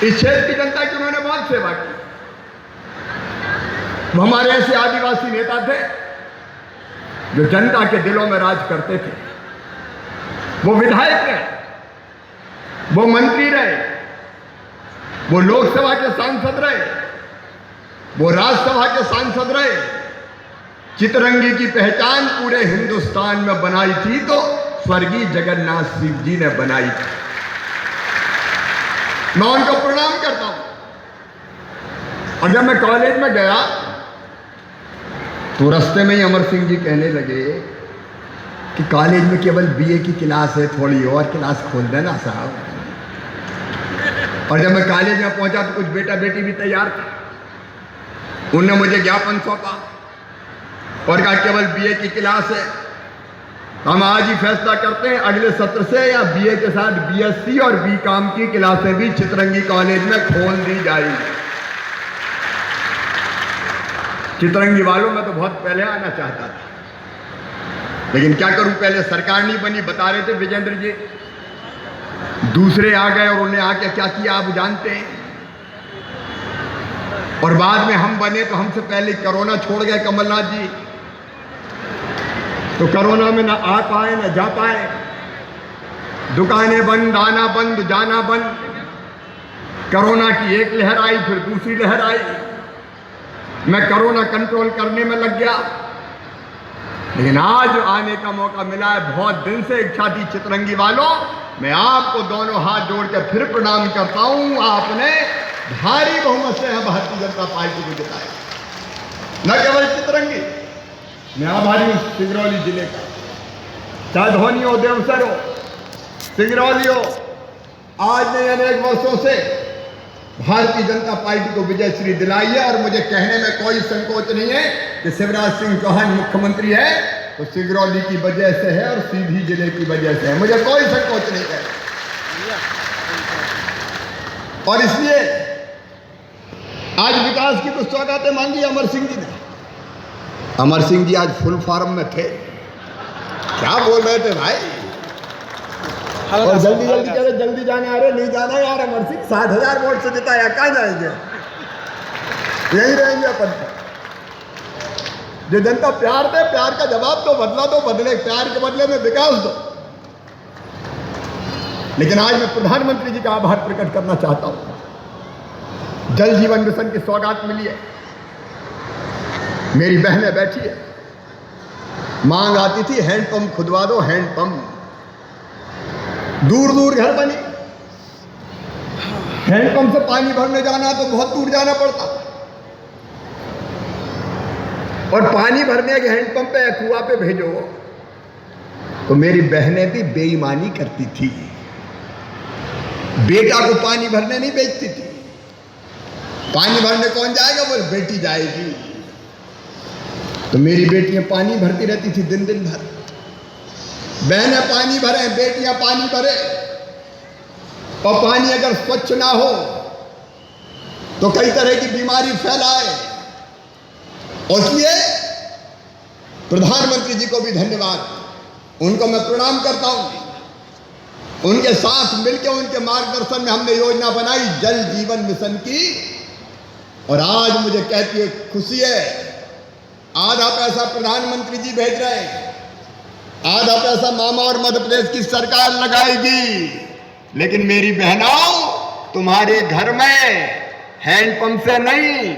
इस क्षेत्र की जनता की उन्होंने बहुत सेवा की। वो हमारे ऐसे आदिवासी नेता थे जो जनता के दिलों में राज करते थे। वो विधायक रहे, वो मंत्री रहे, वो लोकसभा के सांसद रहे, वो राज्यसभा के सांसद रहे। चितरंगी की पहचान पूरे हिंदुस्तान में बनाई थी तो स्वर्गीय जगन्नाथ सिंह जी ने बनाई थी। मैं उनको प्रणाम करता हूं। और जब मैं कॉलेज में गया तो रास्ते में ही अमर सिंह जी कहने लगे कि कॉलेज में केवल बीए की क्लास है, थोड़ी और क्लास खोल देना साहब। और जब मैं कॉलेज में पहुंचा तो कुछ बेटा बेटी भी तैयार थे। उन्होंने मुझे ज्ञापन सौंपा और कहा केवल बीए की क्लास है। हम आज ही फैसला करते हैं अगले सत्र से या बीए के साथ बीएससी और बीकॉम की क्लासें भी चितरंगी कॉलेज में खोल दी जाएगी। चितरंगी वालों में तो बहुत पहले आना चाहता था, लेकिन क्या करूं, पहले सरकार नहीं बनी, बता रहे थे विजेंद्र जी। दूसरे आ गए और उन्हें आके क्या किया आप जानते हैं। और बाद में हम बने तो हमसे पहले कोरोना छोड़ गए कमलनाथ जी। तो कोरोना में ना आ पाए ना जा पाए, दुकानें बंद, आना बंद, जाना बंद। कोरोना की एक लहर आई, फिर दूसरी लहर आई। मैं कोरोना कंट्रोल करने में लग गया, लेकिन आज आने का मौका मिला है। बहुत दिन से इच्छा थी चितरंगी वालों, मैं आपको दोनों हाथ जोड़ के फिर प्रणाम करता हूं। आपने भारी बहुमत से भारतीय जनता पार्टी को जिताया, न केवल चितरंगी। मैं आभारी हूं सिंगरौली जिले का, चाहे धोनी हो, देवसर हो, सिंगरौली हो। आज ने अनेक वर्षों से भारतीय जनता पार्टी को विजय श्री दिलाई है। और मुझे कहने में कोई संकोच नहीं है कि शिवराज सिंह चौहान मुख्यमंत्री है तो सिंगरौली की वजह से है और सीधी जिले की वजह से है, मुझे कोई संकोच नहीं है। और इसलिए आज विकास की कुछ सौगातें मांगी अमर सिंह जी ने। अमर सिंह जी आज फुल फॉर्म में थे, क्या बोल रहे थे भाई। और जल्दी जल्दी कह रहे जल्दी जाने आ रहे, नहीं जाना यार अमर सिंह, 60,000 वोट से जिताया, कहां जाएंगे, यही रहेंगे अपन। जो जनता प्यार दे, प्यार का जवाब तो बदला दो, बदले प्यार के बदले में विकास दो। लेकिन आज मैं प्रधानमंत्री जी का आभार प्रकट करना चाहता हूं। जल जीवन मिशन की सौगात मिली है, मेरी बहनें बैठी है। मांग आती थी हैंडपंप खुदवा दो, हैंडपंप। दूर दूर घर बनी, हैंडपंप से पानी भरने जाना तो बहुत दूर जाना पड़ता। और पानी भरने के हैंडपंप पे या कुआं पे भेजो तो मेरी बहनें भी बेईमानी करती थी, बेटा को पानी भरने नहीं भेजती थी। पानी भरने कौन जाएगा, बोले बेटी जाएगी। तो मेरी बेटियां पानी भरती रहती थी दिन दिन भर। बहनें पानी भरे, बेटियां पानी भरे। और पानी अगर स्वच्छ ना हो तो कई तरह की बीमारी फैलाए। इसलिए प्रधानमंत्री जी को भी धन्यवाद, उनको मैं प्रणाम करता हूं। उनके साथ मिलकर उनके मार्गदर्शन में हमने योजना बनाई जल जीवन मिशन की। और आज मुझे कहती है खुशी है, आधा पैसा प्रधानमंत्री जी भेज रहे हैं, आधा पैसा मामा और मध्य प्रदेश की सरकार लगाएगी। लेकिन मेरी बहनों, तुम्हारे घर में हैंडपंप से नहीं,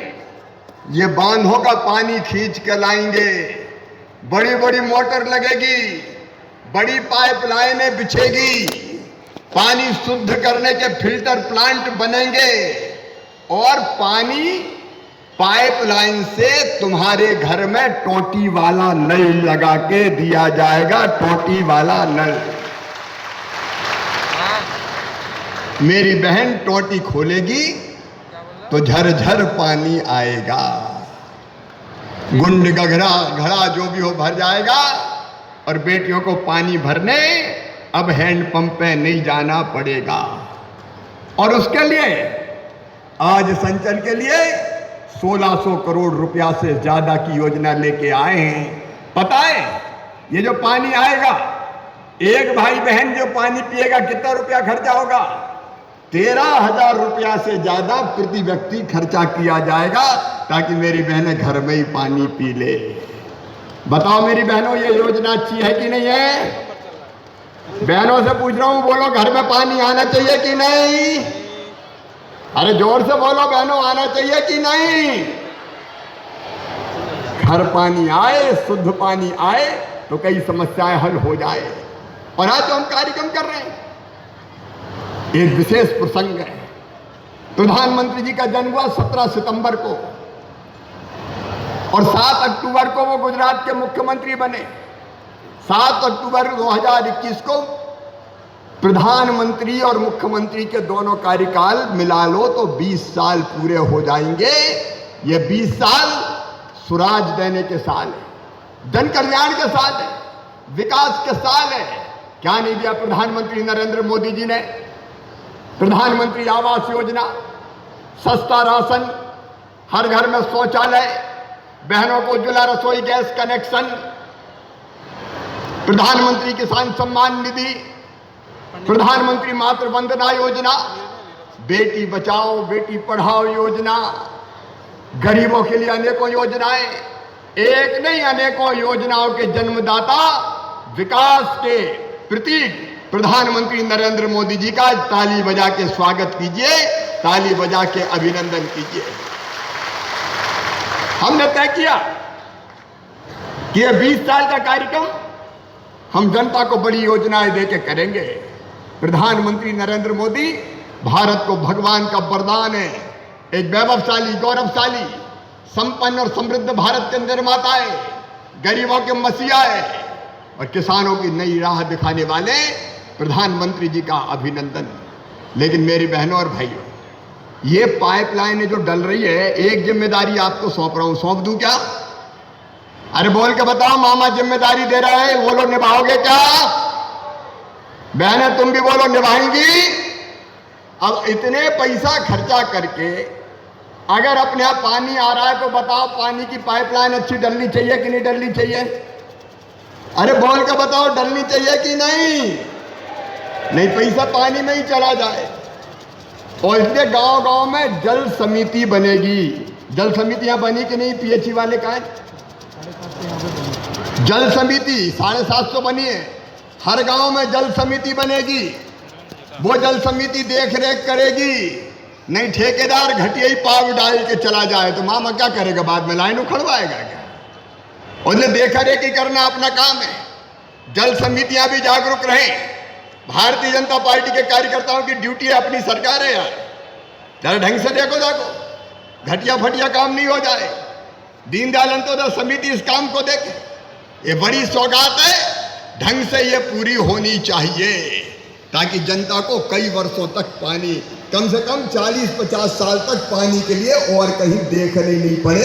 ये बांधों का पानी खींच के लाएंगे। बड़ी बड़ी मोटर लगेगी, बड़ी पाइपलाइनें बिछेगी, पानी शुद्ध करने के फिल्टर प्लांट बनेंगे और पानी पाइपलाइन से तुम्हारे घर में टोटी वाला नल लगा के दिया जाएगा, टोटी वाला नल। मेरी बहन टोटी खोलेगी तो झरझर पानी आएगा, गुंड गघरा घड़ा जो भी हो भर जाएगा। और बेटियों को पानी भरने अब हैंडपंप पे नहीं जाना पड़ेगा। और उसके लिए आज संचल के लिए 1600 करोड़ रुपया से ज्यादा की योजना लेके आए हैं। पता है ये जो पानी आएगा, एक भाई बहन जो पानी पिएगा कितना रुपया खर्चा होगा? 13,000 रुपया से ज्यादा प्रति व्यक्ति खर्चा किया जाएगा ताकि मेरी बहनें घर में ही पानी पी ले। बताओ मेरी बहनों, ये योजना अच्छी है कि नहीं है? बहनों से पूछ रहा हूं, बोलो घर में पानी आना चाहिए कि नहीं? अरे जोर से बोलो बहनों, आना चाहिए कि नहीं? घर पानी आए, शुद्ध पानी आए तो कई समस्याएं हल हो जाए। और आज जो हम कार्यक्रम कर रहे हैं, एक विशेष प्रसंग है। प्रधानमंत्री जी का जन्म हुआ 17 सितंबर को और 7 अक्टूबर को वो गुजरात के मुख्यमंत्री बने। 7 अक्टूबर 2021 को प्रधानमंत्री और मुख्यमंत्री के दोनों कार्यकाल मिला लो तो 20 साल पूरे हो जाएंगे। ये 20 साल सुराज देने के साल है, जन कल्याण के साल है, विकास के साल है। क्या नहीं दिया प्रधानमंत्री नरेंद्र मोदी जी ने? प्रधानमंत्री आवास योजना, सस्ता राशन, हर घर में शौचालय, बहनों को उज्ज्वला रसोई गैस कनेक्शन, प्रधानमंत्री किसान सम्मान निधि, प्रधानमंत्री मातृ वंदना योजना, बेटी बचाओ बेटी पढ़ाओ योजना, गरीबों के लिए अनेकों योजनाएं, एक नहीं अनेकों योजनाओं के जन्मदाता, विकास के प्रतीक प्रधानमंत्री नरेंद्र मोदी जी का ताली बजा के स्वागत कीजिए, ताली बजा के अभिनंदन कीजिए। हमने तय किया कि यह 20 साल का कार्यक्रम हम जनता को बड़ी योजनाएं देके करेंगे। प्रधानमंत्री नरेंद्र मोदी भारत को भगवान का वरदान है, एक वैभवशाली, गौरवशाली, संपन्न और समृद्ध भारत के निर्माता है, गरीबों के मसीहा है और किसानों की नई राह दिखाने वाले प्रधानमंत्री जी का अभिनंदन। लेकिन मेरी बहनों और भाइयों, ये पाइपलाइन जो डल रही है, एक जिम्मेदारी आपको सौंप रहा हूं, सौंप दूं क्या? अरे बोल के बताओ, मामा जिम्मेदारी दे रहा है, बोलो निभाओगे क्या? बहनें तुम भी बोलो निभाएंगी? अब इतने पैसा खर्चा करके अगर अपने आप पानी आ रहा है तो बताओ, पानी की पाइपलाइन अच्छी डलनी चाहिए कि नहीं डलनी चाहिए? अरे बोल के बताओ, डलनी चाहिए कि नहीं? नहीं, पैसा पानी में ही चला जाए। और इसलिए गांव गांव में जल समिति बनेगी। जल समितियां बनी कि नहीं? पीएचई वाले का है जल समिति 750 बनी है। हर गांव में जल समिति बनेगी। वो जल समिति देख रेख करेगी। नहीं ठेकेदार घटिया ही पाव डाल के चला जाए तो मामा क्या करेगा? बाद में लाइन उखड़वाएगा क्या? और देखा रेखी करना अपना काम है। जल समितियां भी जागरूक रहें। भारतीय जनता पार्टी के कार्यकर्ताओं की ड्यूटी है, अपनी सरकार है यार, जरा ढंग से देखो, घटिया फटिया काम नहीं हो जाए। दीनदयाल अंत्योदय समिति इस काम को देखे, ये बड़ी सौगात है, ढंग से ये पूरी होनी चाहिए ताकि जनता को कई वर्षों तक पानी, कम से कम 40-50 साल तक पानी के लिए और कहीं देखने नहीं पड़े,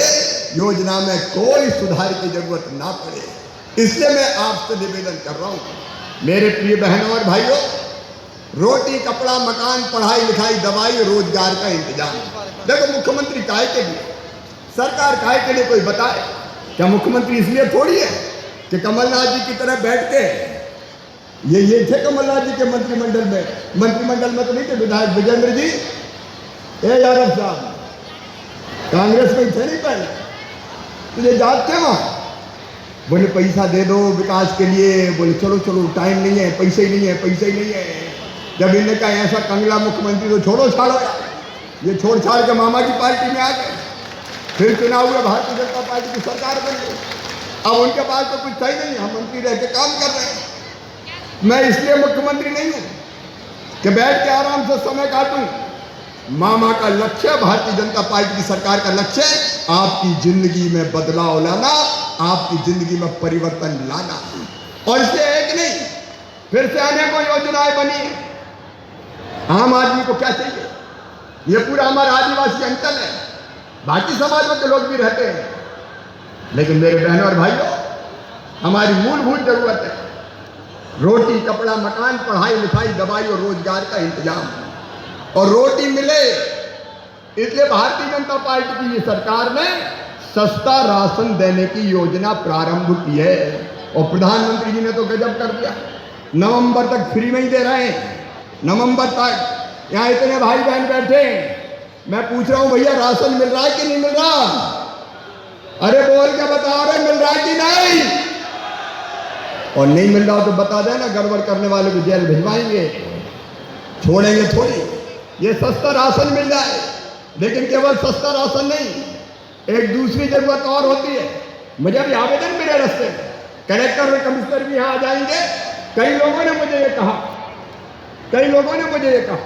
योजना में कोई सुधार की जरूरत ना पड़े। इसलिए मैं आपसे निवेदन कर रहा हूं, मेरे प्रिय बहनों और भाइयों, रोटी कपड़ा मकान पढ़ाई लिखाई दवाई रोजगार का इंतजाम। देखो मुख्यमंत्री काहे के लिए, सरकार काहे के लिए कोई बताए? क्या मुख्यमंत्री इसलिए थोड़ी है कि कमलनाथ जी की तरह बैठ के, ये थे कमलनाथ जी के मंत्रिमंडल में तो नहीं थे विधायक विजेंद्र जी, यादव साहब कांग्रेस में थे नहीं पहले, तो ये जाते वहां बोले पैसा दे दो विकास के लिए, बोले चलो चलो टाइम नहीं है, पैसे ही नहीं है। जब इन्होंने कहा ऐसा कंगला मुख्यमंत्री तो छोड़ो छाड़ो यार, ये छोड़ छाड़ के मामा की पार्टी में आ गए। फिर चुनाव हुआ, भारतीय जनता पार्टी की सरकार बन गई। अब उनके पास तो कुछ सही नहीं, हम मंत्री रह के काम कर रहे हैं। मैं इसलिए मुख्यमंत्री नहीं हूं कि बैठ के आराम से समय काटूं। मामा का लक्ष्य, भारतीय जनता पार्टी की सरकार का लक्ष्य आपकी जिंदगी में बदलाव लाना, आपकी जिंदगी में परिवर्तन लाना। और इससे एक नहीं, फिर से अनेकों योजनाएं बनी। आम आदमी को क्या चाहिए? ये पूरा हमारा आदिवासी अंचल है, बाकी समाजों के लोग भी रहते हैं, लेकिन मेरे बहनों और भाइयों, हमारी मूलभूत जरूरत है रोटी कपड़ा मकान पढ़ाई लिखाई दवाई और रोजगार का इंतजाम, और रोटी मिले। इसलिए भारतीय जनता पार्टी की ये सरकार ने सस्ता राशन देने की योजना प्रारंभ की है। और प्रधानमंत्री जी ने तो गजब कर दिया, नवंबर तक फ्री में ही दे रहे हैं। नवंबर तक यहाँ इतने भाई बहन बैठे हैं, मैं पूछ रहा हूं भैया राशन मिल रहा है कि नहीं मिल रहा? अरे बोल के बताओ रे, मिल रहा है कि नहीं? और नहीं मिल रहा तो बता देना, गड़बड़ करने वाले को जेल भिजवाएंगे, छोड़ेंगे थोड़ी। ये सस्ता राशन मिल जाए, लेकिन केवल सस्ता राशन नहीं, एक दूसरी जरूरत और होती है। मुझे अभी आवेदन मिले रास्ते में, कलेक्टर और कमिश्नर भी यहाँ आ जाएंगे। कई लोगों ने मुझे ये कहा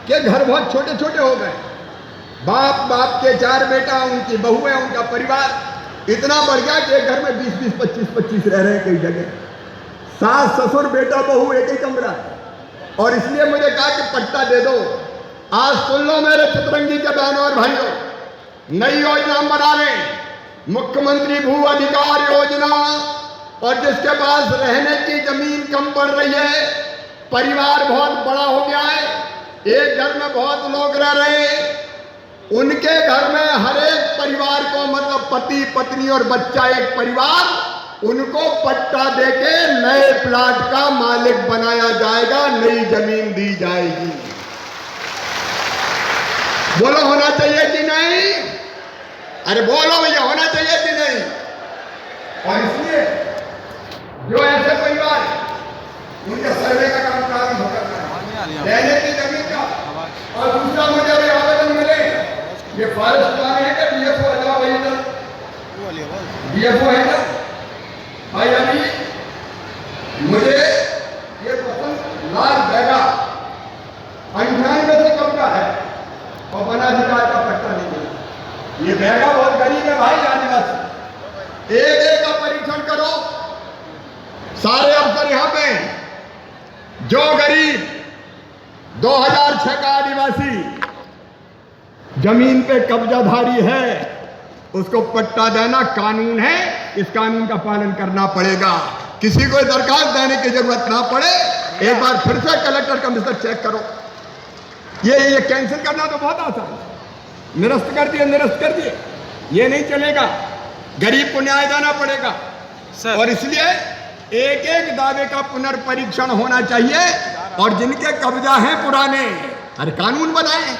कि घर बहुत छोटे छोटे हो गए, बाप के 4 बेटा, उनकी बहू है, उनका परिवार इतना बढ़ गया कि एक घर में 20-20, 25-25 रह रहे हैं कई जगह, सास ससुर बेटा बहू एक ही कमरा है। और इसलिए मुझे कहा कि पट्टा दे दो। आज सुन लो मेरे चितरंगी के बहनों और भाइयों, नई योजना बना रहे, मुख्यमंत्री भू अधिकार योजना। और जिसके पास रहने की जमीन कम पड़ रही है, परिवार बहुत बड़ा हो गया है, एक घर में बहुत लोग रह रहे हैं, उनके घर में हर एक परिवार को, मतलब पति पत्नी और बच्चा एक परिवार, उनको पट्टा देके नए प्लाट का मालिक बनाया जाएगा, नई जमीन दी जाएगी। बोलो होना चाहिए कि नहीं? अरे बोलो भैया, होना चाहिए कि नहीं? और इसलिए जो ऐसे परिवार, उनके सर्वे का काम प्रारंभ हो सकता है, रहने की जमीन का। और दूसरा मुझे अभी आवेदन मिले, ये फॉरेस्ट वाले हैं कि डीएफओ है ना, वही ना डीएफओ है ना भाई। अभी मुझे ये पसंद लाल बैगा 98 से कम का है और वनाधिकार का पट्टा नहीं मिला। ये बैगा बहुत गरीब है भाई, आदिवासी। एक का परीक्षण करो, सारे अफसर यहां पे, जो गरीब 2006 का आदिवासी जमीन पे कब्जाधारी है, उसको पट्टा देना कानून है। इस कानून का पालन करना पड़ेगा, किसी को दरखास्त देने की जरूरत ना पड़े। एक बार फिर से कलेक्टर कमिश्नर चेक करो। ये कैंसिल करना तो बहुत आसान है, निरस्त कर दिए, ये नहीं चलेगा, गरीब को न्याय देना पड़ेगा सर। और इसलिए एक एक दावे का पुनर्परीक्षण होना चाहिए। और जिनके कब्जा हैं पुराने, अरे कानून बनाए।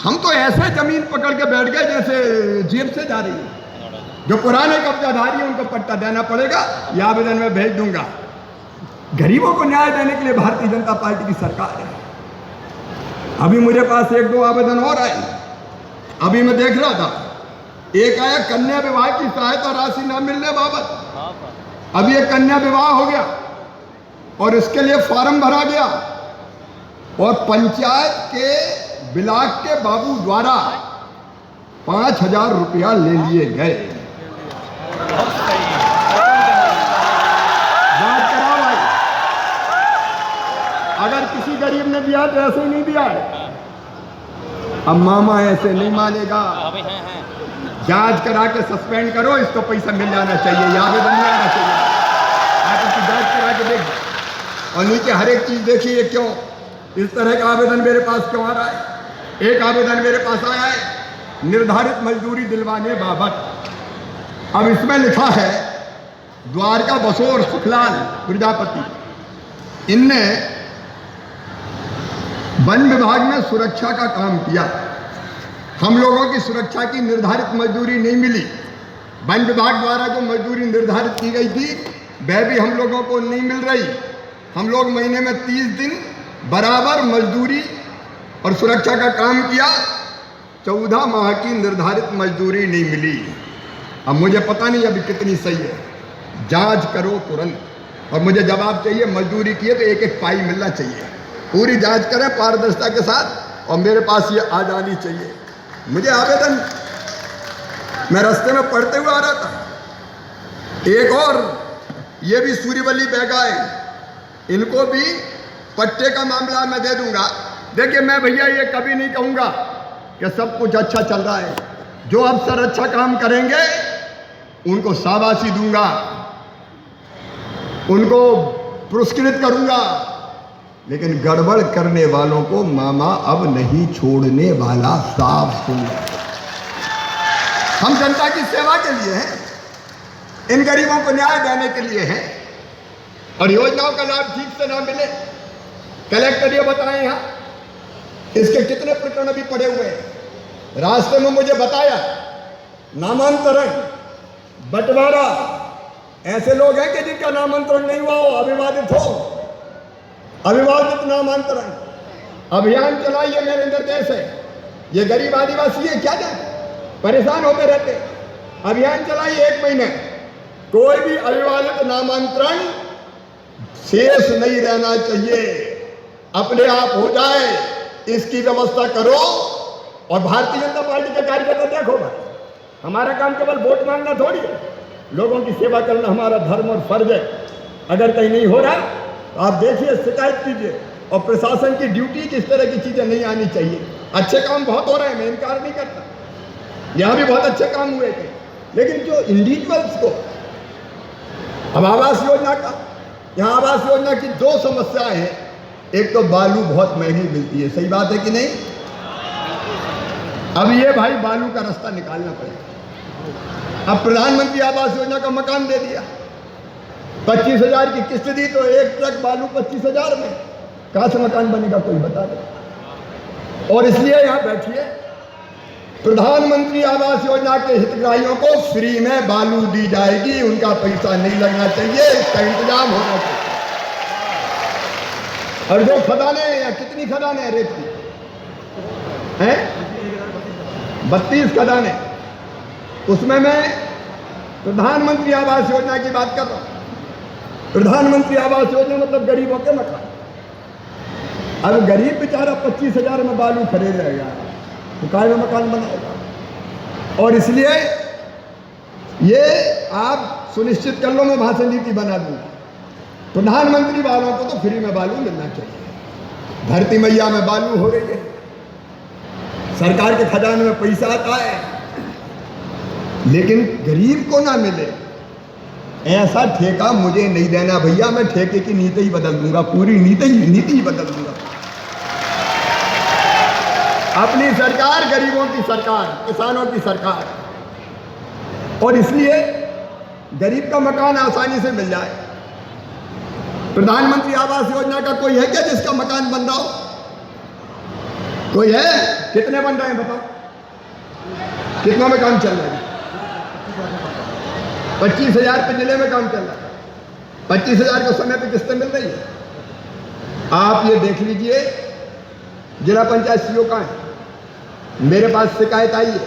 हम तो ऐसे जमीन पकड़ के बैठ गए जैसे जेब से जा रही है। जो पुराने कब्जाधारी हैं उनको पट्टा देना पड़ेगा, यह आवेदन में भेज दूंगा। गरीबों को न्याय देने के लिए भारतीय जनता पार्टी की सरकार है। अभी मुझे पास 1-2 आवेदन और आए, अभी मैं देख रहा था, एक आया कन्या विवाह की सहायता राशि न मिलने बाबत। अभी एक कन्या विवाह हो गया और इसके लिए फॉर्म भरा गया और पंचायत के ब्लॉक के बाबू द्वारा 5000 रुपया ले लिए गए। बात करा भाई, अगर किसी गरीब ने दिया तो ऐसे ही नहीं दिया है। अब मामा ऐसे नहीं मानेगा, जांच करा के सस्पेंड करो, इसको पैसा मिल जाना चाहिए, ये आवेदन में आना चाहिए। आप इसकी जांच करा के देख, और नीचे हर एक चीज देखिए क्यों इस तरह का आवेदन मेरे पास क्यों आ रहा है। एक आवेदन मेरे पास आया है निर्धारित मजदूरी दिलवाने बाबत। अब इसमें लिखा है द्वारका बसोर सुखलाल प्रजापति, इनने वन विभाग में सुरक्षा का काम किया। हम लोगों की सुरक्षा की निर्धारित मजदूरी नहीं मिली। वन विभाग द्वारा जो मजदूरी निर्धारित की गई थी वह भी हम लोगों को नहीं मिल रही। हम लोग महीने में 30 दिन बराबर मजदूरी और सुरक्षा का काम किया, 14 माह की निर्धारित मजदूरी नहीं मिली। अब मुझे पता नहीं अभी कितनी सही है, जांच करो तुरंत। और मुझे जवाब चाहिए, मजदूरी किए तो एक एक पाई मिलना चाहिए। पूरी जांच करें पारदर्शिता के साथ और मेरे पास ये आ जानी चाहिए। मुझे आवेदन मैं रास्ते में पढ़ते हुए आ रहा था। एक और ये भी सूर्यवली बैगा है, इनको भी पट्टे का मामला मैं दे दूंगा। देखिए मैं भैया ये कभी नहीं कहूँगा कि सब कुछ अच्छा चल रहा है। जो अफसर अच्छा काम करेंगे उनको शाबाशी दूंगा, उनको पुरस्कृत करूंगा, लेकिन गड़बड़ करने वालों को मामा अब नहीं छोड़ने वाला, साफ सुन। हम जनता की सेवा के लिए हैं, इन गरीबों को न्याय देने के लिए हैं। और योजनाओं का लाभ ठीक से ना मिले, कलेक्टर ये बताएं यहाँ इसके कितने प्रकरण अभी पड़े हुए हैं। रास्ते में मुझे बताया नामांतरण, बंटवारा, ऐसे लोग हैं कि जिनका नामांतरण नहीं हुआ हो, अविवादित हो, अविवादित नामांतरण अभियान चलाइए, मेरे निर्देश है। ये गरीब आदिवासी है, क्या जाए, परेशान होते रहते। अभियान चलाइए 1 महीने, कोई भी अविवादित नामांतरण शेष नहीं रहना चाहिए, अपने आप हो जाए, इसकी व्यवस्था करो। और भारतीय जनता पार्टी के कार्यकर्ता देखो भाई, हमारा काम केवल वोट मांगना थोड़ी है, लोगों की सेवा करना हमारा धर्म और फर्ज है। अगर कहीं नहीं हो रहा तो आप देखिए, शिकायत कीजिए। और प्रशासन की ड्यूटी कि इस तरह की चीजें नहीं आनी चाहिए। अच्छे काम बहुत हो रहे हैं, मैं इनकार नहीं करता, यहां भी बहुत अच्छे काम हुए थे, लेकिन जो इंडिविजुअल्स को अब आवास योजना का, यहाँ आवास योजना की 2 समस्याएं हैं। एक तो बालू बहुत महंगी मिलती है, सही बात है कि नहीं। अब ये भाई बालू का रास्ता निकालना पड़ेगा। अब प्रधानमंत्री आवास योजना का मकान दे दिया, 25,000 की किस्त दी, तो 1 ट्रक बालू 25,000 में कहां से मकान बनेगा, कोई बता दे। और इसलिए यहां बैठिए, प्रधानमंत्री आवास योजना के हितग्राहियों को फ्री में बालू दी जाएगी, उनका पैसा नहीं लगना चाहिए, इसका इंतजाम होना चाहिए। और जो खदाने हैं, या कितनी खदाने हैं रेत की हैं, 32 खदाने, उसमें मैं प्रधानमंत्री आवास योजना की बात कर रहा हूं। प्रधानमंत्री आवास योजना मतलब गरीबों के मकान। अब गरीब बेचारा 25,000 में बालू खरीद रहेगा, तो काय में मकान बनाएगा। और इसलिए ये आप सुनिश्चित कर लो, मैं भाषण नीति बना दूंगा, प्रधानमंत्री वालों को तो फ्री में बालू मिलना चाहिए। धरती मैया में बालू हो रही है, सरकार के खजाने में पैसा आता है, लेकिन गरीब को ना मिले, ऐसा ठेका मुझे नहीं देना भैया। मैं ठेके की नीति ही बदल दूंगा, पूरी नीति ही बदल दूंगा। अपनी सरकार, गरीबों की सरकार, किसानों की सरकार। और इसलिए गरीब का मकान आसानी से मिल जाए। प्रधानमंत्री आवास योजना का कोई है क्या जिसका मकान बन रहा हो? कोई है? कितने बन रहे हैं बताओ, कितना में काम चल रहा है? 25,000 पे जिले में काम चल रहा है, 25,000 को समय पे किस्तें मिल रही है। आप ये देख लीजिए, जिला पंचायत सीओ का है, मेरे पास शिकायत आई है,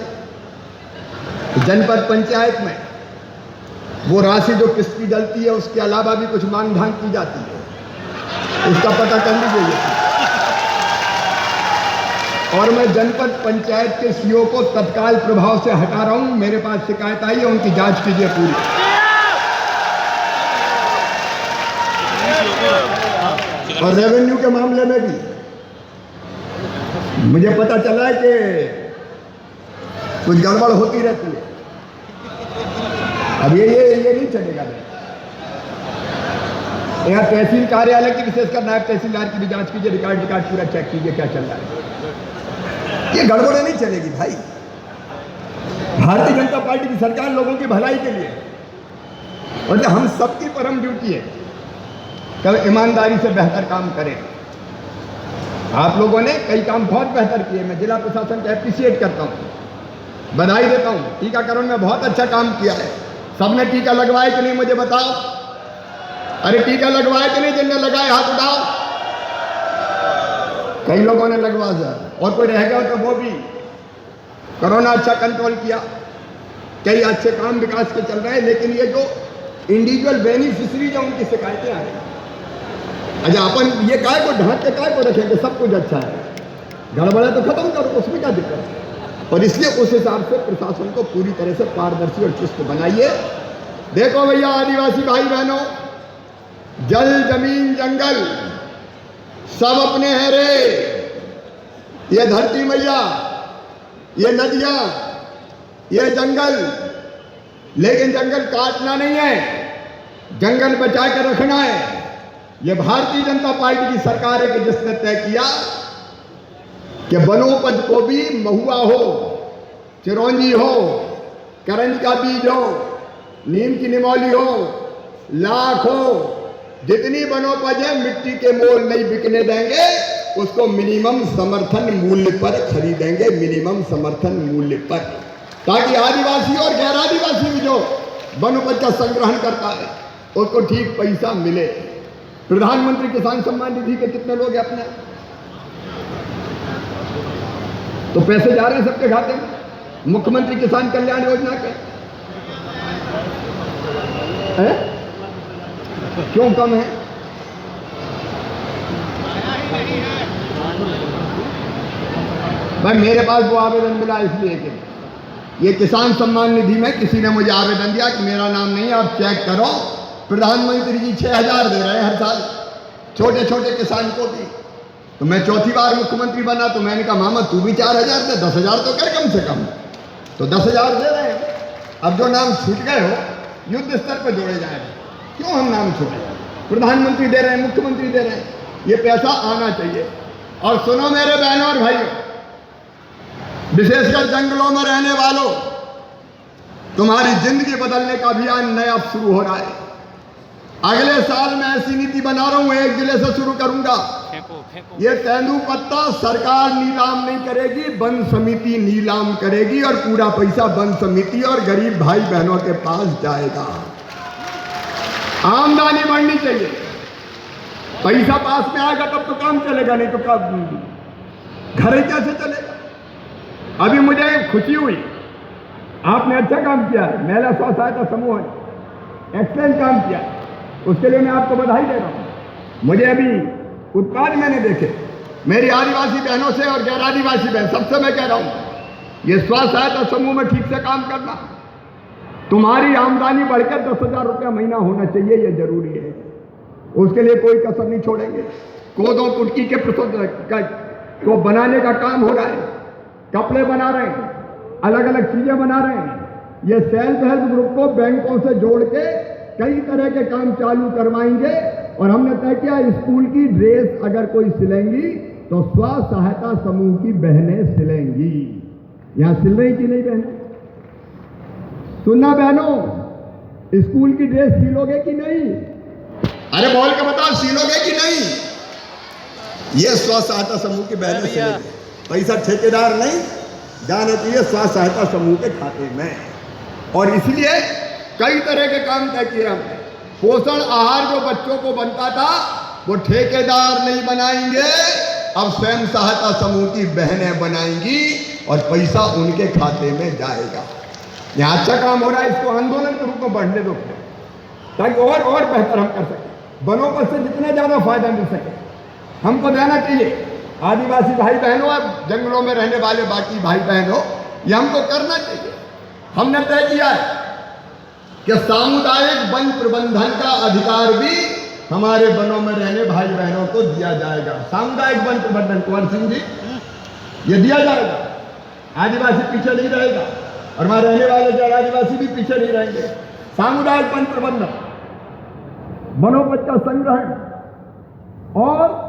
जनपद पंचायत में वो राशि जो किस्त की डलती है, उसके अलावा भी कुछ मांग धांग की जाती है, उसका पता कर लीजिए। और मैं जनपद पंचायत के सीओ को तत्काल प्रभाव से हटा रहा हूं, मेरे पास शिकायत आई है, उनकी जांच कीजिए पूरी। और रेवेन्यू के मामले में भी मुझे पता चला है कि कुछ गड़बड़ होती रहती है। अब ये नहीं चलेगा। यहाँ तहसील कार्यालय की, विशेषकर नायब तहसीलदार की भी जांच कीजिए, रिकॉर्ड पूरा चेक कीजिए क्या चल रहा है। ये गड़बड़े नहीं चलेगी भाई। भारतीय जनता पार्टी की सरकार लोगों की भलाई के लिए, और हम सबकी परम ड्यूटी है कि ईमानदारी से बेहतर काम करें। आप लोगों ने कई काम बहुत बेहतर किए, मैं जिला प्रशासन का एप्रिशिएट करता हूँ, बधाई देता हूँ। टीकाकरण में बहुत अच्छा काम किया है। सबने टीका लगवाया कि नहीं मुझे बताओ? अरे टीका लगवाया कि नहीं? जिनने लगाए हाथ उठाओ। कई लोगों ने लगवा दिया, और कोई रह गया तो वो भी। कोरोना अच्छा कंट्रोल किया, कई अच्छे काम विकास के चल रहे हैं, लेकिन ये जो इंडिविजुअल बेनिफिशरीज है उनकी शिकायतें आ रही हैं। अच्छा, अपन ये काय को ढांक के काय को रखेंगे, सब कुछ अच्छा है, गड़बड़ है तो खत्म करो, उसमें क्या दिक्कत है। और इसलिए उस हिसाब से प्रशासन को पूरी तरह से पारदर्शी और चुस्त बनाइए। देखो भैया आदिवासी भाई बहनों, जल जमीन जंगल सब अपने हैं रे। ये धरती मैया, ये नदियां, ये जंगल, लेकिन जंगल काटना नहीं है, जंगल बचा के रखना है। ये भारतीय जनता पार्टी की सरकार है कि जिसने तय किया कि वनोपज को भी महुआ हो, चिरौंजी हो, करंज का बीज हो, नीम की निमौली हो, लाख हो, जितनी वनोपज है मिट्टी के मोल नहीं बिकने देंगे। उसको मिनिमम समर्थन मूल्य पर खरीदेंगे, मिनिमम समर्थन मूल्य पर, ताकि आदिवासी और गैर आदिवासी भी जो वन उपज का संग्रहण करता है उसको ठीक पैसा मिले। प्रधानमंत्री किसान सम्मान निधि के कितने लोग हैं अपने, तो पैसे जा रहे हैं सबके खाते में। मुख्यमंत्री किसान कल्याण योजना के है? क्यों कम है? भाई मेरे पास वो आवेदन मिला इसलिए कि ये किसान सम्मान निधि में किसी ने मुझे आवेदन दिया कि मेरा नाम नहीं है, आप चेक करो, प्रधानमंत्री जी 6,000 दे रहे हैं हर साल छोटे छोटे किसान को भी। तो मैं चौथी बार मुख्यमंत्री बना तो मैंने कहा मामा तू भी 4,000 दे, 10,000 तो कर कम से कम। तो 10,000 दे रहे हैं। अब जो नाम छूट गए हो युद्ध स्तर पर जोड़े जाएंगे, क्यों हम नाम छोड़े? प्रधानमंत्री दे रहे हैं, मुख्यमंत्री दे रहे हैं, ये पैसा आना चाहिए। और सुनो मेरे बहनों और भाइयों, विशेषकर जंगलों में रहने वालों, तुम्हारी जिंदगी बदलने का अभियान नया शुरू हो रहा है। अगले साल मैं ऐसी नीति बना रहा हूं, एक जिले से शुरू करूंगा। ये तेंदुपत्ता सरकार नीलाम नहीं करेगी, वन समिति नीलाम करेगी और पूरा पैसा वन समिति और गरीब भाई बहनों के पास जाएगा। आमदनी बढ़नी चाहिए, पैसा पास में आएगा तब तो काम चलेगा, नहीं तो कब घर ही कैसे चलेगा? अभी मुझे खुशी हुई, आपने अच्छा काम किया, महिला स्व सहायता समूह ने एक्सेलेंट काम किया, उसके लिए मैं आपको बधाई दे रहा हूं। मुझे अभी उत्पाद मैंने देखे मेरी आदिवासी बहनों से और गैर आदिवासी बहन सबसे मैं कह रहा हूं, ये स्व सहायता समूह में ठीक से काम करना, तुम्हारी आमदनी बढ़कर 10,000 रुपया महीना होना चाहिए, ये जरूरी है। उसके लिए कोई कसर नहीं छोड़ेंगे। कोदो कुटकी के को बनाने का काम हो रहा है, कपड़े बना रहे हैं, अलग अलग चीजें बना रहे हैं। ये सेल्फ हेल्प ग्रुप को बैंकों से जोड़ के कई तरह के काम चालू करवाएंगे। और हमने तय किया स्कूल की ड्रेस अगर कोई सिलेंगी तो स्व सहायता समूह की बहनें सिलेंगी। यहां सिल रही कि नहीं बहनें? सुनना बहनों, स्कूल की ड्रेस सिलोगे कि नहीं? अरे बोल के बताओ, सिलोगे कि नहीं? ये स्व सहायता समूह की बहनें सिलेंगी। पैसा ठेकेदार नहीं जाना चाहिए, स्व सहायता समूह के खाते में। और इसलिए कई तरह के काम तय किए हमने। पोषण आहार जो बच्चों को बनता था वो ठेकेदार नहीं बनाएंगे, अब स्वयं सहायता समूह की बहनें बनाएंगी और पैसा उनके खाते में जाएगा। यहाँ अच्छा काम हो रहा है, इसको आंदोलन के रूप में बढ़ने दो ताकि और बेहतर हम कर सकें, वनोपज से जितना ज़्यादा फायदा मिल सके हमको देना चाहिए। आदिवासी भाई बहनों और जंगलों में रहने वाले बाकी भाई बहनों, ये हमको करना चाहिए। हमने तय किया है कि सामुदायिक वन प्रबंधन का अधिकार भी हमारे वनों में रहने भाई बहनों को दिया जाएगा। सामुदायिक वन प्रबंधन, कुंवर सिंह जी, ये दिया जाएगा। आदिवासी पीछे नहीं रहेगा और वहां रहने वाले जो आदिवासी भी पीछे नहीं रहेंगे। सामुदायिक वन प्रबंधन, वनोपज का संग्रहण और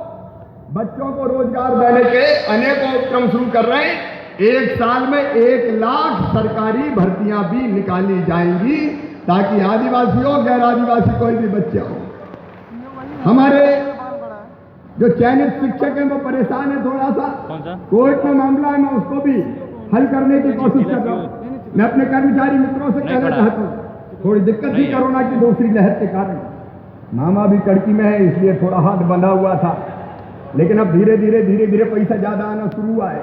बच्चों को रोजगार देने के अनेकों उपक्रम शुरू कर रहे हैं। एक साल में 1 लाख सरकारी भर्तियां भी निकाली जाएंगी ताकि आदिवासी हो गैर आदिवासी कोई भी बच्चे हो। हमारे जो चयनित शिक्षक हैं वो परेशान है थोड़ा सा, कोर्ट में मामला है, मैं उसको भी हल करने की कोशिश कर रहा हूँ। मैं अपने कर्मचारी मित्रों से कहना चाहता हूँ, थोड़ी दिक्कत थी कोरोना की दूसरी लहर के कारण, मामा भी कड़की में है इसलिए थोड़ा हाथ बंधा हुआ था, लेकिन अब धीरे धीरे पैसा ज्यादा आना शुरू हुआ है,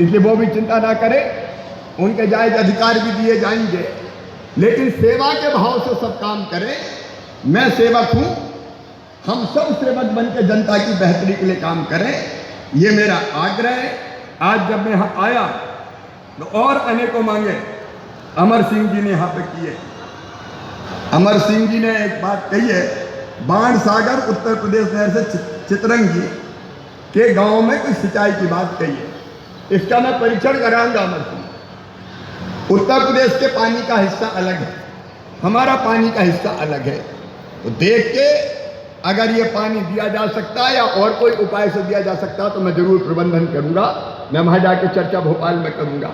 इसलिए वो भी चिंता ना करें, उनके जायज अधिकार भी दिए जाएंगे। लेकिन सेवा के भाव से सब काम करें। मैं सेवक हूं, हम सब सेवक बन के जनता की बेहतरी के लिए काम करें, ये मेरा आग्रह है। आज जब मैं यहाँ आया तो और अनेकों मांगे अमर सिंह जी ने यहाँ पे किए। अमर सिंह जी ने एक बात कही है, बाण सागर उत्तर प्रदेश नहर से चितरंगी के गांव में कोई सिंचाई की बात कही है, इसका मैं परीक्षण कराऊंगा। अमर सिंह, उत्तर प्रदेश के पानी का हिस्सा अलग है, हमारा पानी का हिस्सा अलग है, तो देख के अगर ये पानी दिया जा सकता है या और कोई उपाय से दिया जा सकता है तो मैं जरूर प्रबंधन करूंगा। मैं वहां जाके चर्चा भोपाल में करूंगा।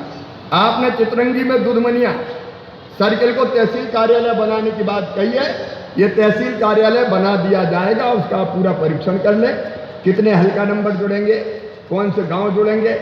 आपने चितरंगी में दुधमनिया सर्किल को तहसील कार्यालय बनाने की बात कही है, ये तहसील कार्यालय बना दिया जाएगा, उसका पूरा परीक्षण कर ले। कितने हल्का नंबर जुड़ेंगे, कौन से गांव जुड़ेंगे,